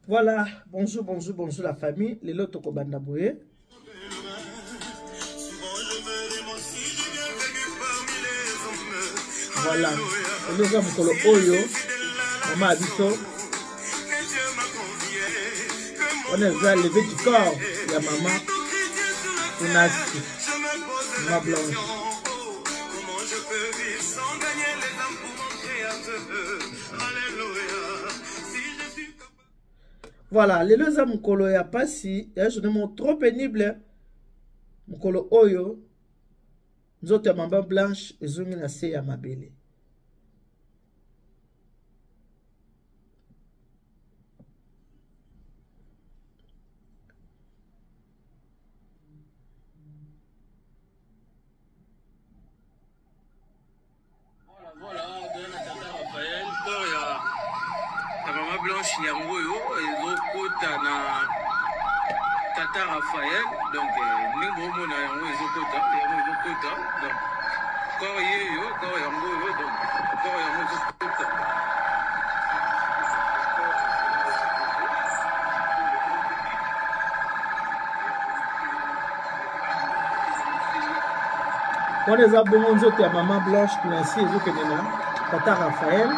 Voilà, bonjour, bonjour, bonjour la famille. Les lots au Bandaboué. Voilà, les lots Mukolo Oyo, Maman Abisso. On est là, levé du corps, il y a Maman Tunasi, Maman Blanche. Voilà, les deux hommes Mukolo ya pasi, il y a un journée trop pénible. Mukolo Oyo, nous autres Maman Blanche, ils ont mis la C à ma belle. Voilà, Raphaël, il y a Maman Blanche Yangoyo, et l'autre Tata Raphaël, donc nous avons donc encore Yangoyo, donc encore Yangoyo. On les a bonjour à Maman Blanche qui a ainsi Tata Raphaël.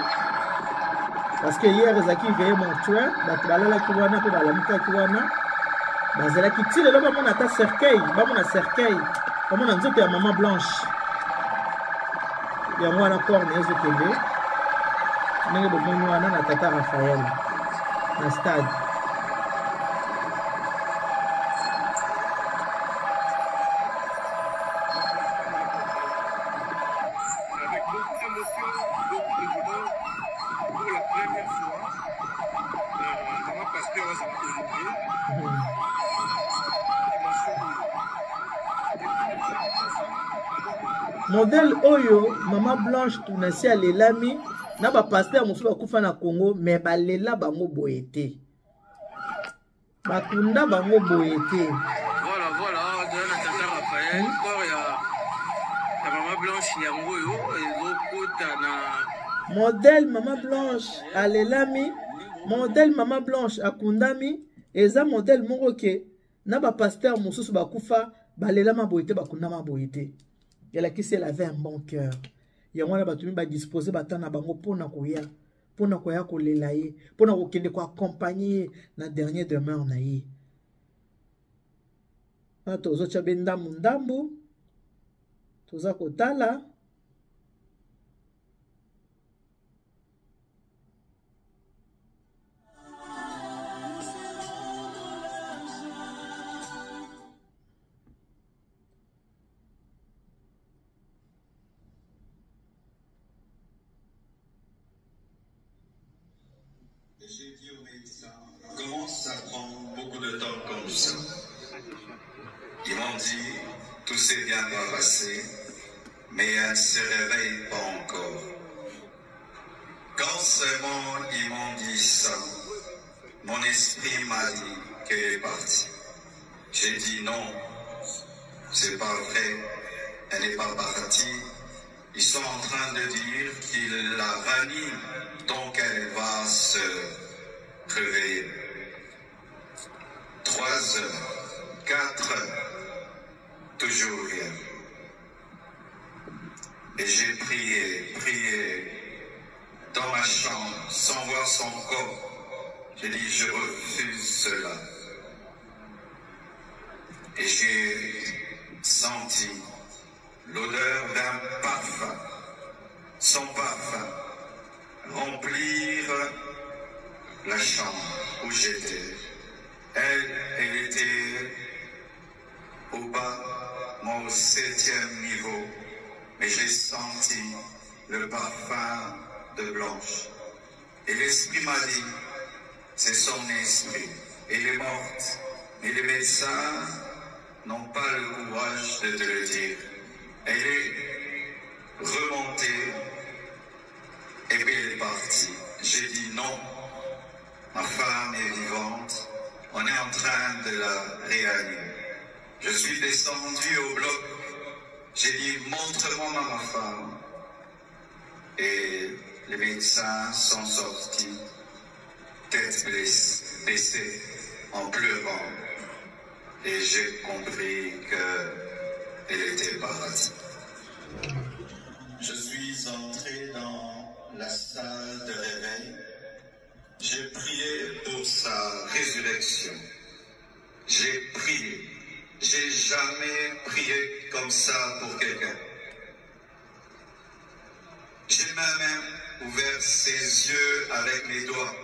Parce que hier, ils ont veillé mon tueur. Batbalala Kiwana, Balamika Kiwana. Bazela qui tire là, on a ta cercueil. On a cercueil. On a dit à Maman Blanche. Il y a moi encore, mais je te dis. Mais il y a Tata Raphaël. Dans le stade. Modèle Oyo, Maman Blanche Tunasi alelami na ba pasteur mosusu bakufa na Congo mais balela bango boyete. Bakunda bango boyete. Voilà, de Tata Raphaël, encore il y a Maman Blanche Yangoyo et l'autre na modèle Maman Blanche alelami, modèle Maman Blanche akundami, eza modèle moroke na ba pasteur mosusu bakufa balela maboyete bakunda maboyete. Il y a qui elle avait un bon cœur. Il y a un qui a disposé de bango pour koya kolelaye, pour accompagner la dernière demeure naïe. Tozo chabenda mundambu, toza kotala. J'ai dit aux médecins, comment ça prend beaucoup de temps comme ça? Ils m'ont dit, tout s'est bien passé, mais elle ne se réveille pas encore. Quand seulement ils m'ont dit ça, mon esprit m'a dit qu'elle est partie. J'ai dit non, c'est pas vrai, elle n'est pas partie. Ils sont en train de dire qu'ils la raniment, donc elle va se réveiller. 3 heures, 4 heures, toujours rien. Et j'ai prié dans ma chambre, sans voir son corps. J'ai dit, je refuse cela. Et j'ai senti l'odeur d'un parfum, son parfum, remplir la chambre où j'étais. Elle était au bas, moi au 7e niveau, mais j'ai senti le parfum de Blanche. Et l'esprit m'a dit, c'est son esprit, elle est morte. Mais les médecins n'ont pas le courage de te le dire. Elle est remontée et puis elle est partie. J'ai dit non, ma femme est vivante, on est en train de la réanimer. Je suis descendu au bloc, j'ai dit montre-moi ma femme. Et les médecins sont sortis, tête blessée. baissé en pleurant et j'ai compris qu'elle était partie. Je suis entré dans la salle de réveil. J'ai prié pour sa résurrection. J'ai prié. J'ai jamais prié comme ça pour quelqu'un. J'ai même ouvert ses yeux avec mes doigts.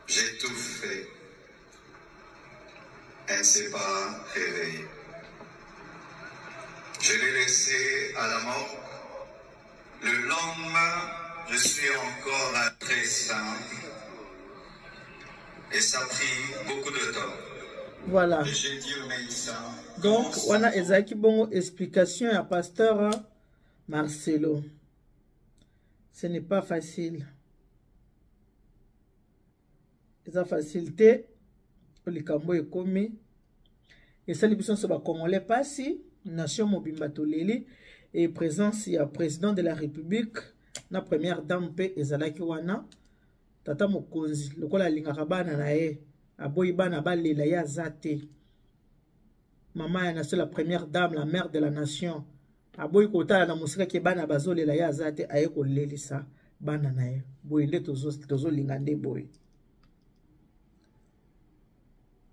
J'ai tout fait. Elle ne s'est pas réveillée. Je l'ai laissée à la mort. Le lendemain, je suis encore très simple. Et ça a pris beaucoup de temps. Voilà. Et j'ai dit au médecin. Donc, on a une bonne explication à pasteur Marcelo. Ce n'est pas facile. C'est facilité. Le cambo est commis. Et ça, les personnes sont congolais passés. Nation Mobimba Toleli. Et présence, il y a président de la République. La première dame pe ezalaki wana. Tata Mokonzi. Lokola lingaka bana na ye. Aboyi bana balela ya zate. Maman ya nation, la première dame, la mère de la nation. Aboyi kotala na musika ke bana bazolela ya zate aye kolelisa bana na ye. Boyi nde tozo lingande boyi.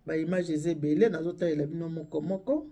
Ba image ezebele nazotalela bino moko moko.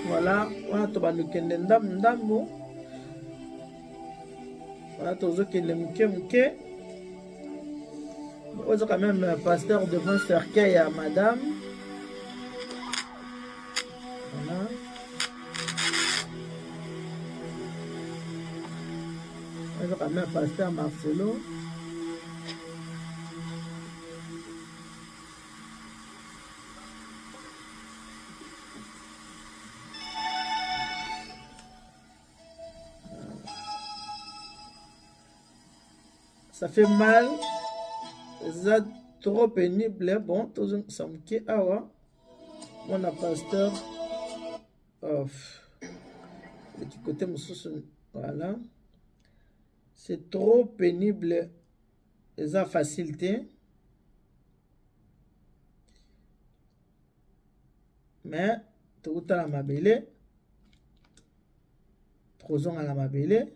Voilà, on a tobalu kende ndambo. Voilà, tozo kende mke. On a quand même pasteur devant cercueil à madame. Voilà. On a quand même pasteur Marcelo. Ça fait mal, c'est trop pénible. Bon, tout ça me quitte. Ah ouais, mon pasteur. Du côté monsieur, voilà. C'est trop pénible. Ça facilité. Mais tout à la mabélé. Trop à la mabélé.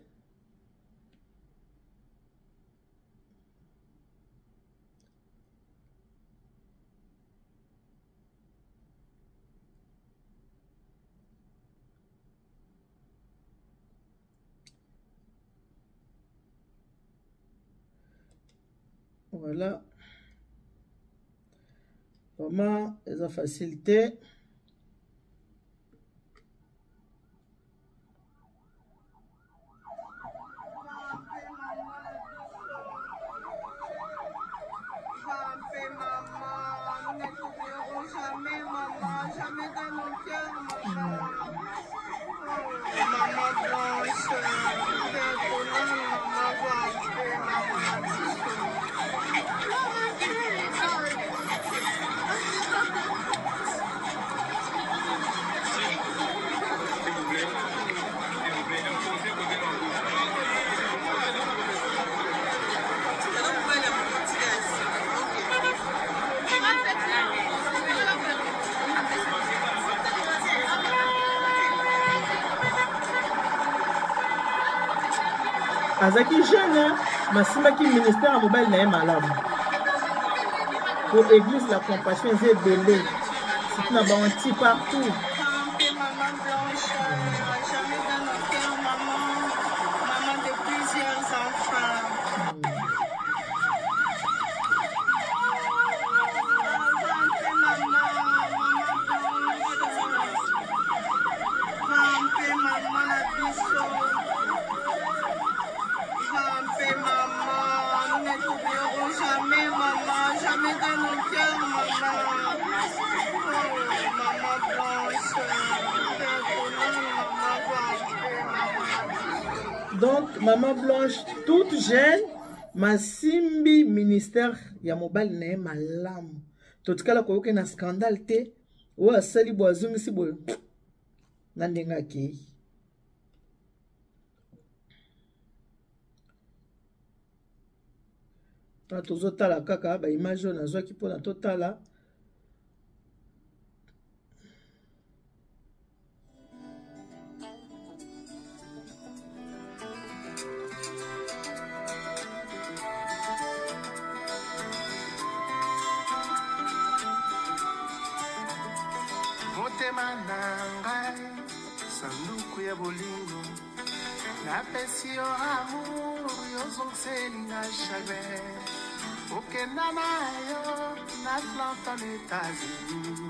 Voilà. Comment ils ont facilité. azaki jeune masimbaki ministère ya mobali na ye malamu po église la compassion eza ebele surtout na banti partout. Maman Blanche, jamais dans nos cœurs, maman de plusieurs enfants. Donc, Maman Blanche, toute jeune, masimbi ministère ya mobali na ye malamu. Totikala koyoke na scandale te, o asali bo azungisi bo na ndenga akei. Na tozotala kaka ba image oyo nazwaki mpona totala. Motema na ngai sanduku ya bolingo napesi yo amour yozongiseli nga chagrin okenda na yo na Atlanta na États-Unis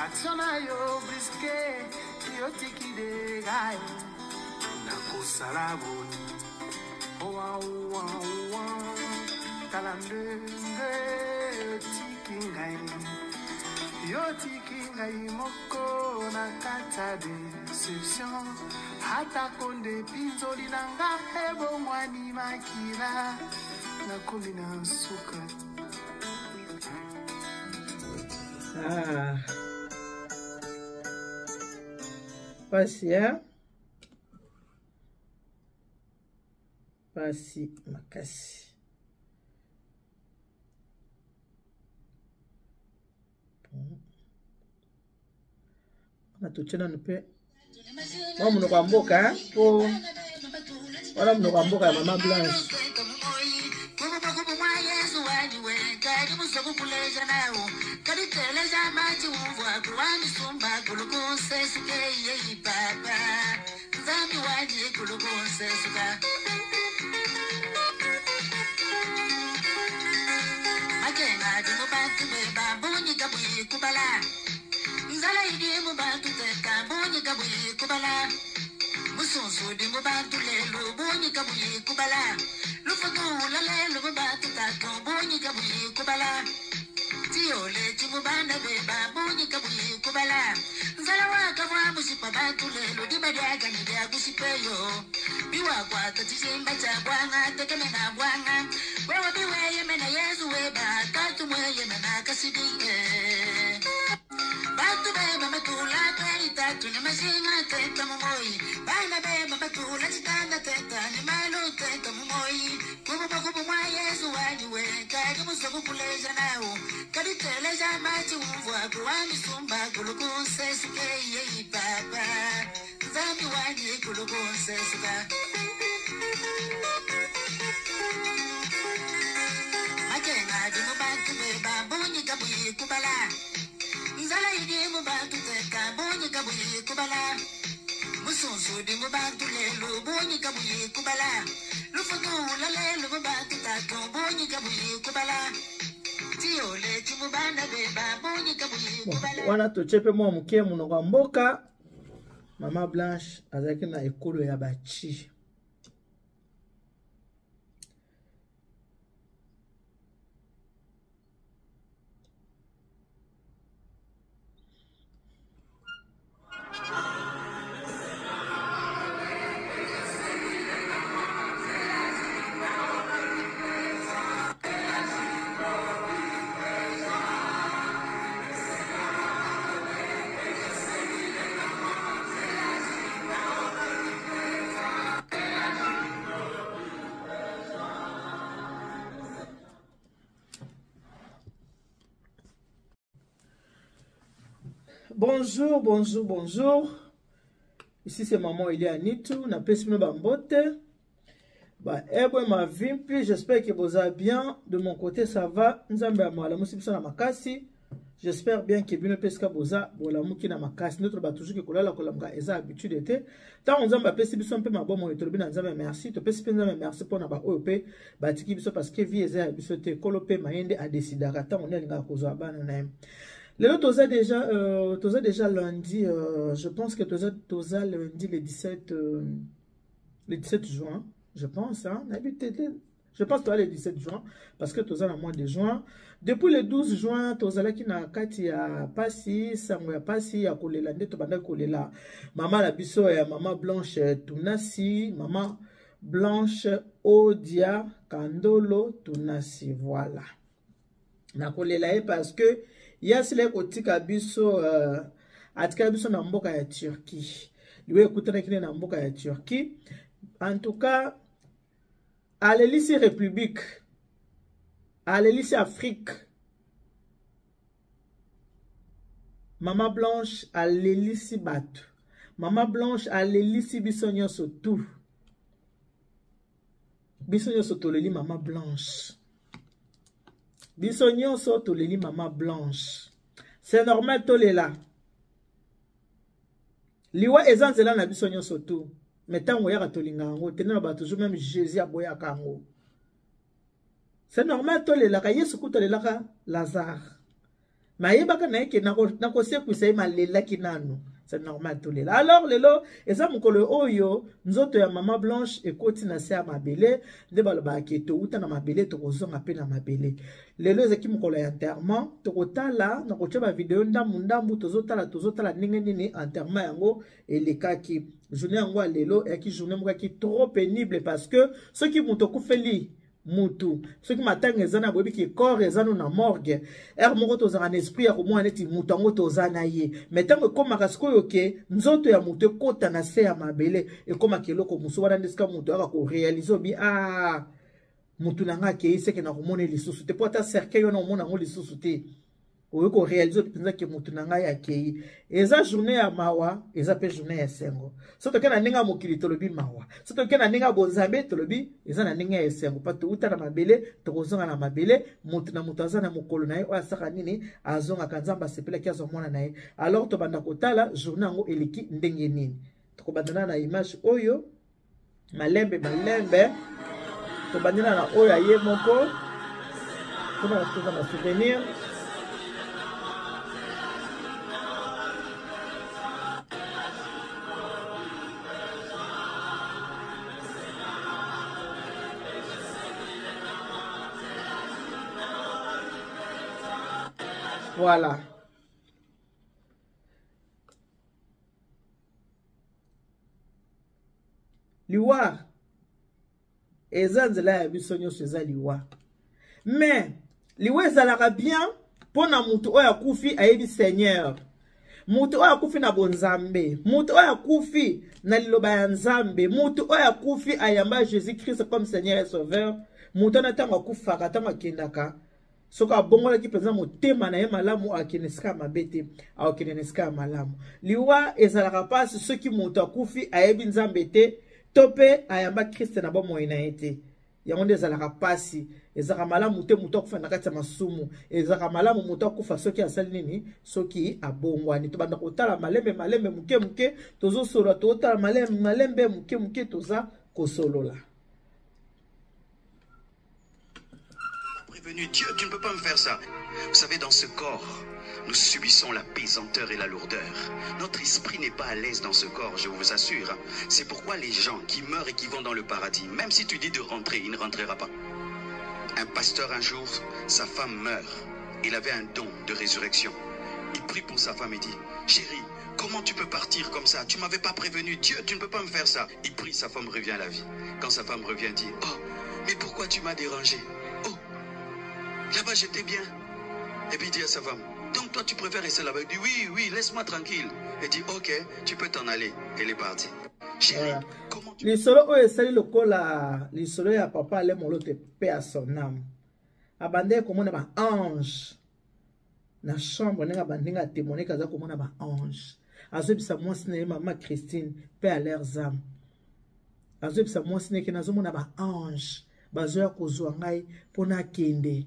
action na yo briske yotiki de gai nakosala boni owa tala ndenge yotiki ngai yotiki ngai moko na kata deception hata konde pinzoli na nga ebongwani makila nakomi na suka. Pasi ya pasi makasi. Natuchena nupe mwa munoko wa mboka po wala munoko wa mboka ya Mama Blanche. Nzala idi mubantu teka bonyi kabuyi kubala musunsu di mubantu lelo bonyi kabuyi kubala lufutu lelo mubantu tato bonyi kabuyi kubala tiole ti mubanda beba bonyi kabuyi kubala nzala waka wa musipa bantu lelo di badiaga ni dia gusipeyo biwa kwa tatizimba cha bwanga tekeme na bwanga wewe biwe yemena yezu weba tatu mwe yemena kasidi Batu beba matula teta tuna masinga teta mumoi Bana beba matula chitanda teta ni malu teta mumoi Kubu mwa Yesu waniwe Kagi musoku kuleja nao Kadi teleja machi mvua Kuwani sumba kulukunse suke yei papa Zami wani kulukunse suka Makenga jimu batu beba Bunyi kabuyi kubala Nzala idi mubantu teka bonyi kabuyi kubala musunsu di mubantu lelo bonyi kabuyi kubala lufutu lelo mubantu tato bonyi kabuyi kubala tiole ti mubanda beba bonyi kabuyi kubala. Wana tochepe mwa muke munoko wa mboka Mama Blanche azaki na ekolo ya bachi. Bonjour, bonjour, bonjour. Ici c'est Maman Elia Nitu. Na pesime bambote. Bah, ma vie, puis j'espère que vous allez bien. De mon côté, ça va. J'espère bien que vous pesca boza bola muki na makasi notre ba toujours que kolala kolanga eza habitude était tant on zamba pesi biso un peu ma bon to bina nzamba merci to pesi penza merci pour na ba OP ba tiki biso parce que vie eza biso te kolope maende a décider tant on elinga kozwa bana na le toza déjà lundi je pense que toza lundi le 17 juin je pense hein je pense que le 17 juin parce que toza na mois de juin. Depuis le 12 juin, tozalaki na kati ya pasi, sango ya pasi ya kolela nde tobanda kolela. Mama la biso ya mama Blanche Tunasi, mama Blanche Odia Kandolo Tunasi, voilà. Na kolela ye parce que yasile kotika biso atika biso na mboka ya Turquie. Liwe ekutana kine na mboka ya Turquie. En tout cas, à l'Élysée République, à l'Élysée Afrique, Maman Blanche à l'Élysée Batu, Maman Blanche à l'Élysée Bissonio Sotou, Bissonio Sotoleli Maman Blanche, Bissonio Sotoleli Maman Blanche. C'est normal tolela. Liwa ezanzela na Bissonio Sotou, mais tant oya katolinga ngo, tenena ba toujours même Jésus aboya kango. C'est normal tolela ka Yesu kutolela ka Lazare. Maïbaka na yeke nako seku sai malela kinano. C'est normal tolela. Alors lelo eza mukolo oyo nzoto ya mama Blanche ekoti na se ya mabele nde baloba ke to uta na mabele to kozonga pe na mabele. Lelo ezaki mukolo ya enterrement to kotala na kotia ba video ndambu tozotala ndenge nini enterrement yango elekaki. Journée yango lelo yaki journée moko ki trop pénible parce que ceux qui muto kufeli mutu ceux qui matanga ezana bobi ki corps ezana na morgue moko tozanga na esprit ya komona neti mutu yango tozana ye mais tango komaka sikoyo ke nzoto ya mutu ekota na se ya mabele ekoma keloko musu wana ndesika mutu aka ko réaliser obi mutu nanga ke iseke na komona lisusu te pota cercueil yo na komona ngo lisusu te oyo ko réaliser penza ke mutu nanga ya kei eza journée ya mawa eza pe journée ya sengo soto ke na ninga mokili tolobi mawa soto ke na ninga bonzambe tolobi eza na ninga ya sengo pato uta na mabele to kozonga na mabele mutu na mutu azana mokolo na ye o asaka nini azonga kanzamba sepela ki azomona na ye alors to banda kotala journée yango eliki ndenge nini to bandana na image oyo malembe to bandana na oyo ye moko to na souvenir. Voilà. Liwa. Ezanzela ya bisonyo seza liwa. Mais, liwa ezalaka bien pona mutu oya kufi ayebi Seigneur. Mutu oya kufi na bonzambe. Mutu oya kufi na liloba ya nzambe. Mutu oya kufi ayamba Jésus-Christ comme Seigneur et Sauveur. Mutu na tango kufaka tango kendaka. Soka bongola ki peza motema na ye malamu akeneska mabete akeneska malamu liwa ezalaka pasi soki moto akufi ayebi nzambe te tope ayamba Christ na bomo ina ete yango nde ezalaka pasi ezalaka malamu te moto akufa na kati ya masumu ezalaka malamu moto akufa soki asali nini soki abongwani to banda kotala malembe muke tozo solo to tala malembe muke toza kosolola. Dieu, tu ne peux pas me faire ça. Vous savez, dans ce corps, nous subissons la pesanteur et la lourdeur. Notre esprit n'est pas à l'aise dans ce corps, je vous assure. C'est pourquoi les gens qui meurent et qui vont dans le paradis, même si tu dis de rentrer, il ne rentrera pas. Un pasteur un jour, sa femme meurt. Il avait un don de résurrection. Il prie pour sa femme et dit, chérie, comment tu peux partir comme ça? Tu m'avais pas prévenu. Dieu, tu ne peux pas me faire ça. Il prie, sa femme revient à la vie. Quand sa femme revient, dit, oh, mais pourquoi tu m'as dérangé? Là-bas, j'étais bien. Et puis il dit à sa femme, donc toi, tu préfères rester là-bas? Il dit, oui, laisse-moi tranquille. Il dit, ok, tu peux t'en aller. Elle est partie. Chérie, comment tu... Les solos, c'est le cola. Les solos, à papa, les molos te paient à son âme. Abandé, comme on a un ange. Dans la chambre, on a un témoigné, comme on a un ange. Azo bisa moi, c'est maman Christine, paix à leurs âmes. azobisa mwasi neke nazomona ba ange bazoya kozwa ngai mpona kende.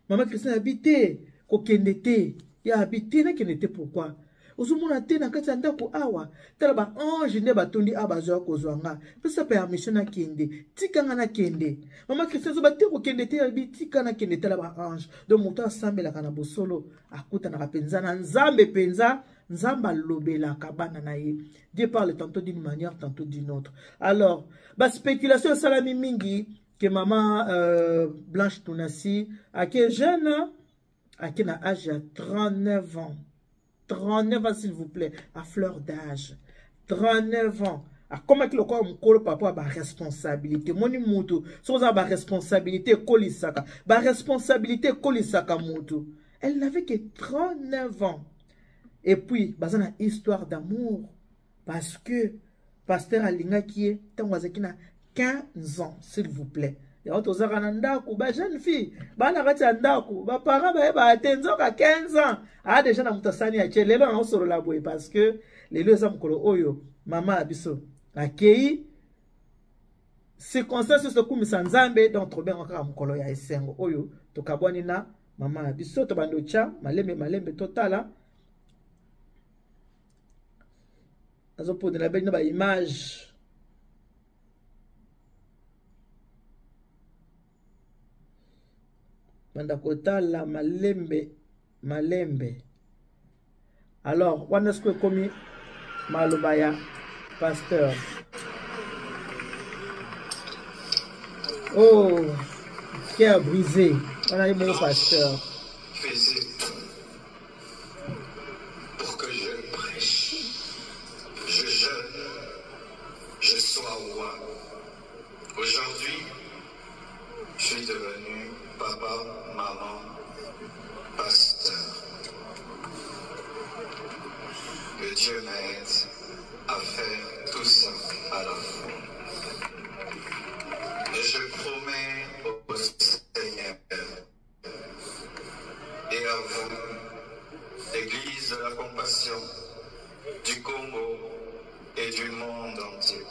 Mama Christine habite ko kende te ya habite na kende te pourquoi ozomona te na kati ya ndako awa tala ba ange nde batondi a bazoya kozwa nga pesa permission na kende tika nga na kende. Mama Christine zoba te ko kende te yabi tika na kende tala ba ange donc moto asambelaka na bosolo akutanaka penza na nzambe penza nzamba lobelaka bana na ye. Dieu parle tantôt d'une manière tantôt d'une autre. Alors ba spéculation salami mingi que maman Blanche Tunasi à qui est jeune à qui a âge à 39 ans. 39 ans s'il vous plaît, à fleur d'âge. 39 ans. Comment que le corps me papa a responsabilité. Moni mutu, so za ba responsabilité kolisaka. Ba responsabilité kolisaka mutu. Elle n'avait que 39 ans. Et puis, bazana histoire d'amour parce que pasteur Alinga qui est tangwazakina 15 ans, s'il vous plaît. Il y a autres gens ba jeune fille, ba na kati ndako, ba parents ba atenzoka 15 ans. Ah déjà na mutasani ya chelelo na osoro la boy parce que les deux hommes kolo oyo mama abiso akei circonstances so kumisa nzambe donc trop bien encore mukolo ya esengo oyo to kabwani na mama abiso to bando cha malembe totala. Azo pour de la belle ba image. Banda kotala malembe. Alors, on a ce que commis malobaya pasteur. Oh, cœur brisé. On a eu mon pasteur. Faisais tout pour que je prêche, je jeûne, je sois roi. Aujourd'hui, je suis devenu papa, maman, pasteur. Que Dieu m'aide à faire tout ça à la fois. Et je promets au Seigneur et à vous, l'Église de la compassion du Congo et du monde entier,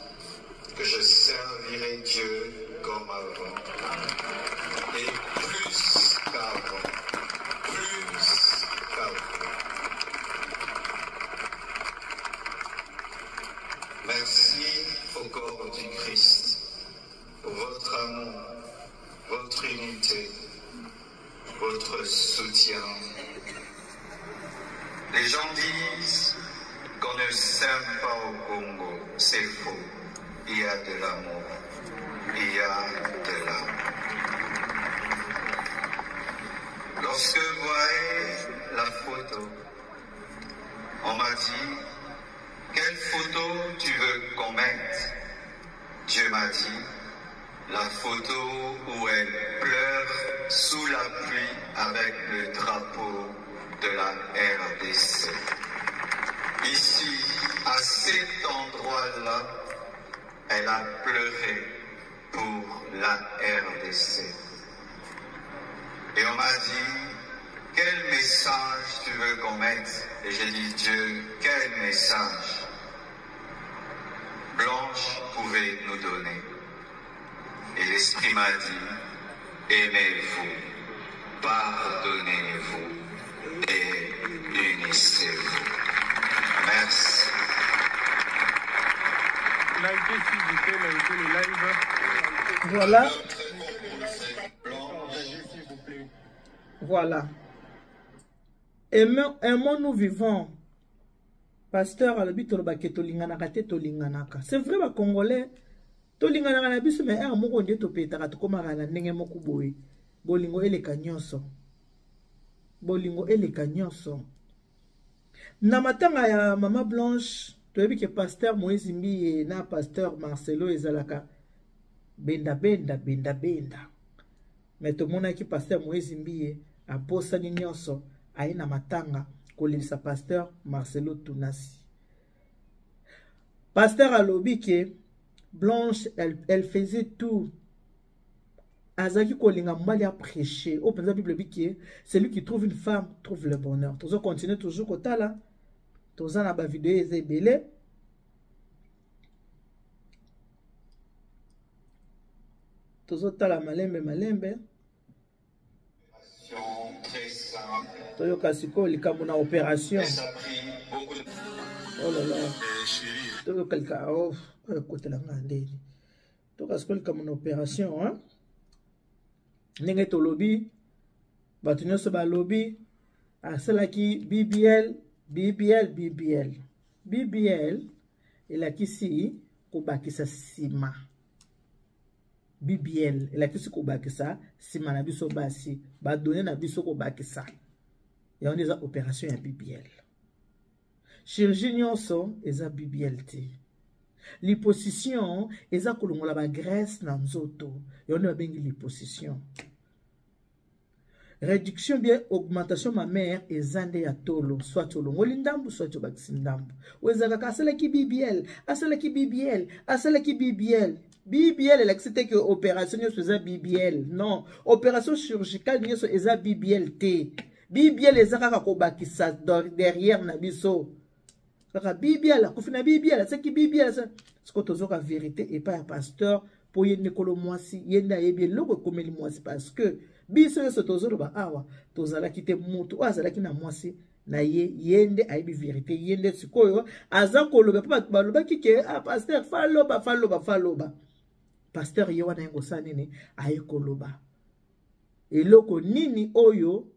que je servirai Dieu comme avant. Et plus qu'avant. Plus qu'avant. Merci au corps du Christ pour votre amour, votre unité, votre soutien. Les gens disent qu'on ne s'aime pas au Congo. C'est faux. Il y a de l'amour. Il y a de l'amour. Lorsque vous voyez la photo, on m'a dit, quelle photo tu veux qu'on mette? Dieu m'a dit, la photo où elle pleure sous la pluie avec le drapeau de la RDC. Ici, à cet endroit-là, elle a pleuré pour la RDC. Et on m'a dit, quel message tu veux qu'on mette? Et j'ai dit, Dieu, quel message Blanche pouvait nous donner. Et l'Esprit m'a dit, aimez-vous, pardonnez-vous et unissez-vous. Merci. Voilà. Voilà. Aimons-nous vivants. Pasteur à l'habit tolobake tolinganaka te tolinganaka. C'est vrai ba Congolais tolinganaka na biso mais un moko nde topetaka tokomaka na ndenge moko boye. Bolingo eleka nyonso. Bolingo eleka nyonso. Na matanga ya Mama Blanche, toyebi ke pasteur Moïse Mbiye na pasteur Marcelo ezalaka benda. Mais to mona ki pasteur Moïse Mbiye aposa ni nyonso aye na matanga kolisa pasteur Marcelo Tunasi. Pasteur alobi ke Blanche elle faisait tout. Azaki kolinga mbali a prêcher. Au penza Bible biki, celui qui trouve une femme trouve le bonheur. Tozo continue toujours kotala. Toza na ba vidéo ezebele. tozotala malembe malembe Très simple. toyoka sikoyo likambo na opération. Et ça a pris beaucoup de Oh là là. Toyoka likambo kotela nga ndeni toyoka sikoyo likambo na opération ndenge tolobi bato nyonso balobi asalaki BBL elakisi kobakisa nsima. BBL elakisi kobakisa nsima na biso basi badone na biso kobakisa yango eza opération ya BBL. Chirurgie nyonso eza BBL te. Liposition eza kolongola bagraisse na nzoto yango babengi liposition. Réduction bien augmentation mammaire eza nde ya tolo soit olongoli ndambu soit obakisi ndambu wezaka asalaki BBL BBL elakisi te ke opération nyonso eza BBL. Non, opération chirurgicale nyonso eza BBL te. BBL eza kaka kobakisa derrière na biso. Kaka BBL akufi na BBL asaki BBL siko tozoka vérité epa ya pasteur po yende kolo mwasi yende ayebi eloko ekomeli mwasi parce que biso nyonso tozoloba awa tozalaki te mutu oyo azalaki na mwasi na ye yende ayebi vérité yende sikoyo aza koloba po bato balobaki ke pasteur faloba pasteur ye wana yengo sa nini aye koloba eloko nini oyo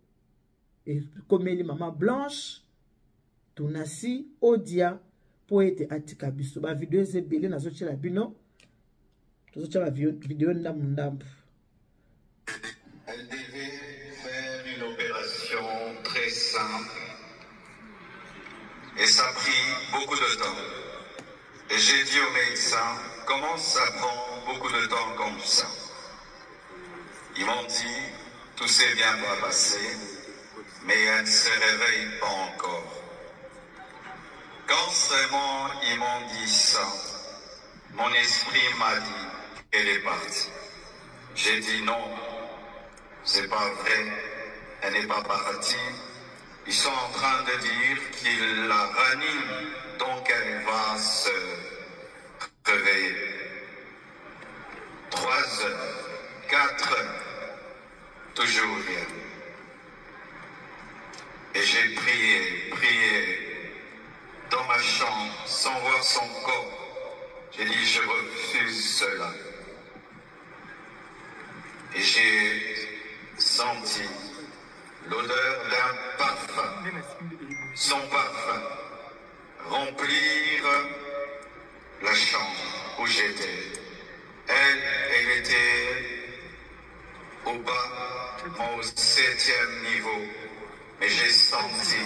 ekomeli mama Blanche tunasi odia po ete atika biso bavideo eza ebele nazotyela bino tozotyela bavideo ndambu. Elle devait faire une opération très simple et ça a pris beaucoup de temps. Et j'ai dit au médecin, comment ça prend beaucoup de temps comme ça? Ils m'ont dit, tout s'est bien passé, mais elle ne se réveille pas encore. Quand seulement ils m'ont dit ça, mon esprit m'a dit qu'elle est partie. J'ai dit non. C'est pas vrai, elle n'est pas partie. Ils sont en train de dire qu'ils la raniment, donc elle va se réveiller. 3 heures, 4 heures, toujours rien. Et j'ai prié dans ma chambre, sans voir son corps. J'ai dit, je refuse cela. Et j'ai senti l'odeur d'un parfum, son parfum, remplir la chambre où j'étais. Elle était au bas, moi au 7e niveau, mais j'ai senti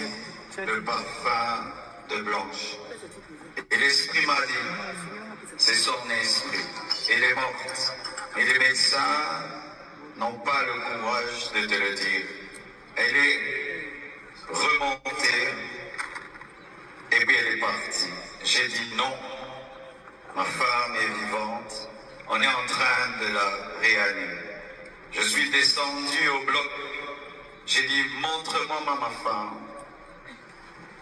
le parfum de Blanche. Et l'esprit m'a dit, c'est son esprit, elle est morte. Et les médecins n'ont pas le courage de te le dire. Elle est remontée et puis elle est partie. J'ai dit non, ma femme est vivante, on est en train de la réanimer. Je suis descendu au bloc, j'ai dit montre-moi ma femme.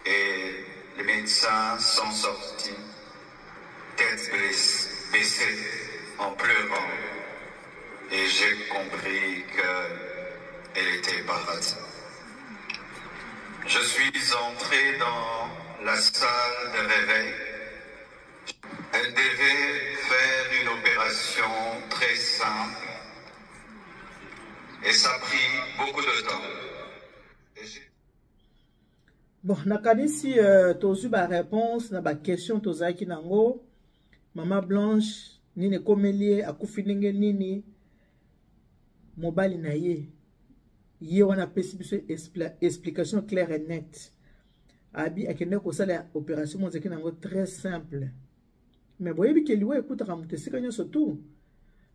Et les médecins sont sortis, tête baissée, en pleurant. Et j'ai compris qu'elle était partie. Je suis entré dans la salle de réveil. Elle devait faire une opération très simple. Et ça a pris beaucoup de temps. Bon, nakanisi tozu ba réponse na ba question tozaki nango. Mama Blanche nini komelie akufi ndenge nini mobali na ye wana pesi biso explication claire et nette. Abi akende ko sala opération monzeki nango très simple. Mais boyebi ke liwe ekutaka mutu esika nyonso tu.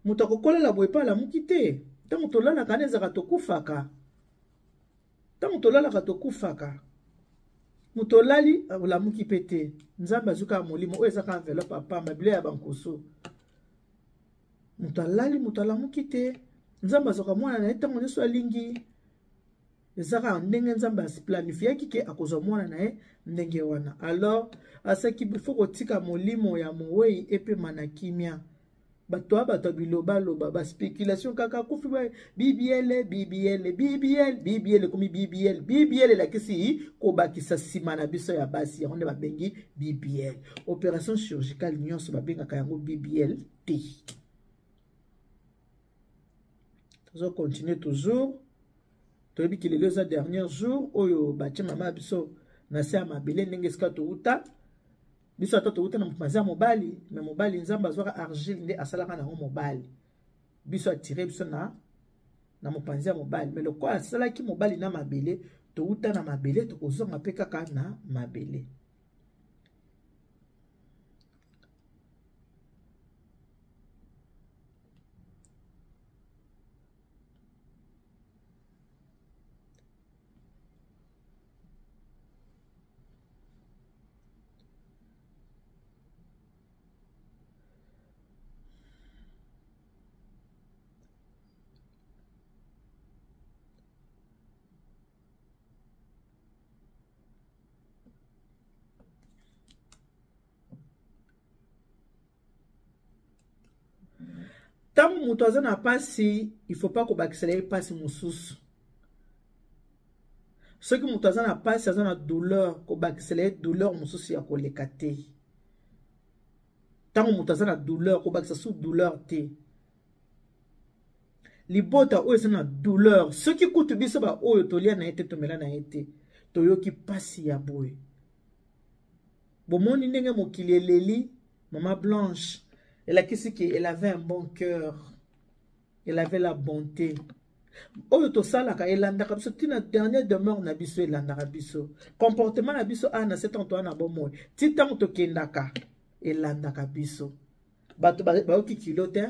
Mutu akokolela boye pa alamuki te. Tango tolala kana ezaka tokufaka. Tango tolala ka tokufaka. Mutu olali olamuki pete. Nzambe azuka molimo oyo ezaka enveloppe apamba bile ya bankoso. Mutu alali mutu alamuki te. Nzambe azoka mwana na ye tango nyonso alingi. Ezaka ndenge nzambe asplanifiaki ke akozwa mwana na ye ndenge wana. Alors asaki bifo kotika molimo ya mowei epema na kimia. bato biloba loba ba spéculation kaka kufi ba BBL komi BBL la kisi ko bakisa sima na biso ya basi ya onde babengi BBL opération chirurgicale nyonso babenga yango BBL T. Toujours continuer toujours toyebi ki lelo za dernier jour oyo batie mama biso na se ya mabele ndenge esika touta biso ata touta na mopanzi ya mobali me mobali nzambe azwaka argile nde asalaka nango mobali biso atire biso na mopanzi ya mobali me lokola asalaki mobali na mabele touta na mabele tokozonga mpe kaka na mabele. Tant que tu as passé, il ne faut pas que tu passe moussus. Ce que tu as passé, c'est une douleur, que tu douleur moussus ya ko lekate. Tant que tu as douleur, que tu douleur te. Libota o c'est une douleur. Ce qui coûte biso ba o to lia na été to mela na été. To yo ki passe ya boy. Bomoni ndenge mokili eleli, maman Blanche. Elle a qu'est-ce qu'elle avait un bon cœur. Elle avait la bonté. Oyo to sala ka elanda ka biso tina dernière demeure na biso elanda ka biso. Comportement na biso ana cet Antoine na bomoy. Ti tango to kendaka elanda ka biso. Bato ba ki kilote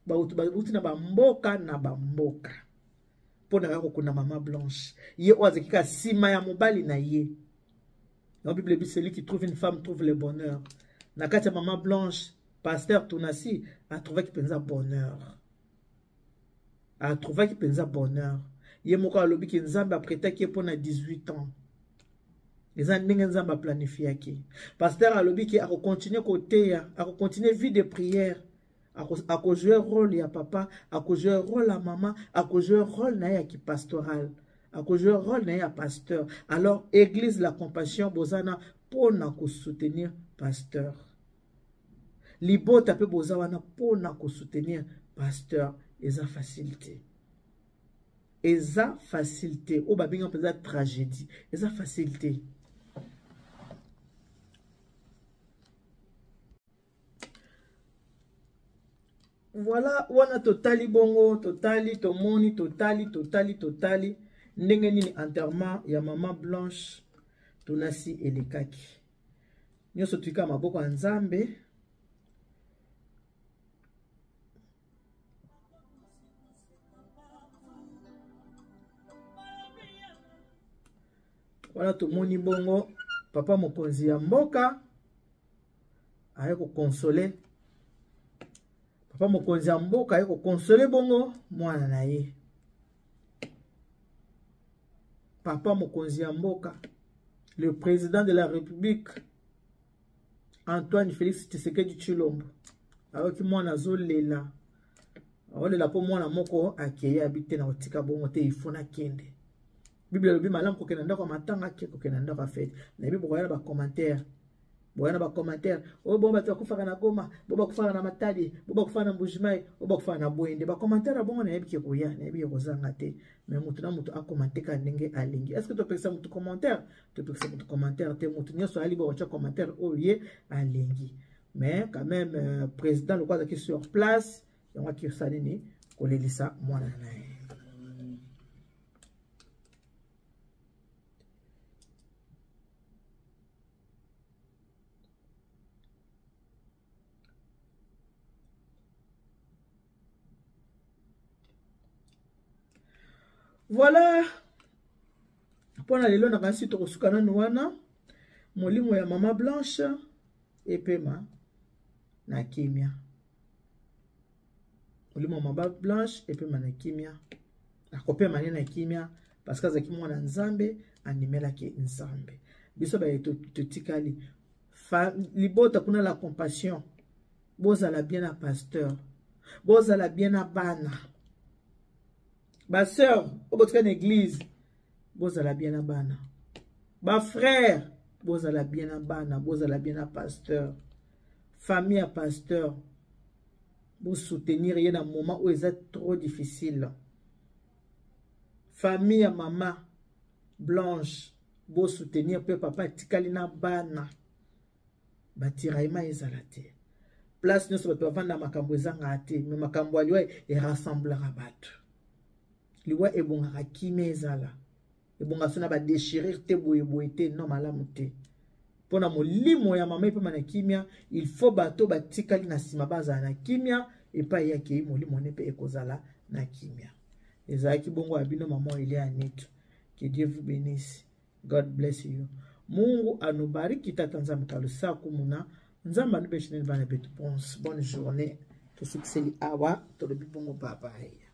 ba uti na ba mboka na ba mboka. Pona ko kuna maman Blanche. Ye oazeki ka sima ya mobali na ye. Dans la Bible dit celui qui trouve une femme trouve le bonheur. Na kati maman Blanche Pasteur Tunasi a trouvé qu'il pensait bonheur. A trouvé qu'il pensait bonheur. Yé moko a lobi ki nzambe a prêté qui est pour 18 ans. Les ans n'engen nzambe a planifié qui. Pasteur a lobi ki a continuer côté ya, a continuer vie de prière, a jouer rôle ya papa, a jouer rôle à maman, a jouer rôle na ya qui pastoral, a jouer rôle na ya pasteur. Alors église la compassion bozana pour na ko soutenir pasteur. Libo tapé bozawana pour na ko soutenir pasteur eza facilité. Eza facilité. O babinga peza tragédie. Eza facilité. Voilà, wana totali bongo, totali tomoni, totali. Ndenge nini enterrement ya maman Blanche Tunasi elekaki. Nyoso tuika maboko ya Nzambe. Voilà tomoni bongo papa mokonzi ya mboka aye ko consoler. Papa mokonzi ya mboka aye ko consoler bongo mwana na ye. Papa mokonzi ya mboka, le président de la République Antoine Félix Tshisekedi Tshilombo ayoki mwana zolela. Olela po mwana moko akeye habite na otika bongo te ifona kende. Bible lobi malamu kokena ndako matanga ke kokena ndako fete. Na bible boyana ba commentaire. Boyana ba commentaire. O bomba to kufaka na Goma, boba kufaka na Matadi, boba kufaka na Mbujimai, boba kufaka na Bwende. Ba commentaire bongo na yebi ke koya, na yebi ko zanga te. Mais mutu na mutu a commenter ka ndenge alingi. Est-ce que tu peux ça mutu commentaire? Tu peux ça mutu commentaire te mutu nyoso ali bo cha commentaire oye alingi. Mais quand même président le quoi qui sur place, yango ki salini ko lelisa mwana na ye. Voilà. Pour la lelo na kasi to kusukana nwana molimo ya maman Blanche epema na kimia. Molimo maman Blanche epema na kimia. Akopema na kimia parce que zaki mwana Nzambe animela ke Nzambe. Biso ba totikali libota kuna la compassion. Boza la bien à pasteur. bozala bien na bana. Ba sœur, obotika na église, bozala bien na bana. Ba frère, bozala bien na bana, bozala bien na pasteur. Famille à pasteur, vous soutenir y a un moment où c'est trop difficile. Famille à maman Blanche, vous soutenir peu papa tikalina bana. Batiraima ezalate. Place nous sommes vendre makambo ezanga ate, mais makambo aliwa et rassemblera batu. Liwa ebonga kime ezala. Ebonga sona ba déchirer te boye te non malamu te. Pona molimo ya mama epa na kimia, il faut bato batikali na sima baza na kimia et pas yaki molimo ne pe ekozala na kimia. Ezaki bongo abino maman il est à net. Que Dieu vous bénisse. God bless you. Mungu anubariki tata nzambe kalusa kumuna. Nzamba nube chinel bana betu. Bonne journée. To succès awa. To le bongo bye bye.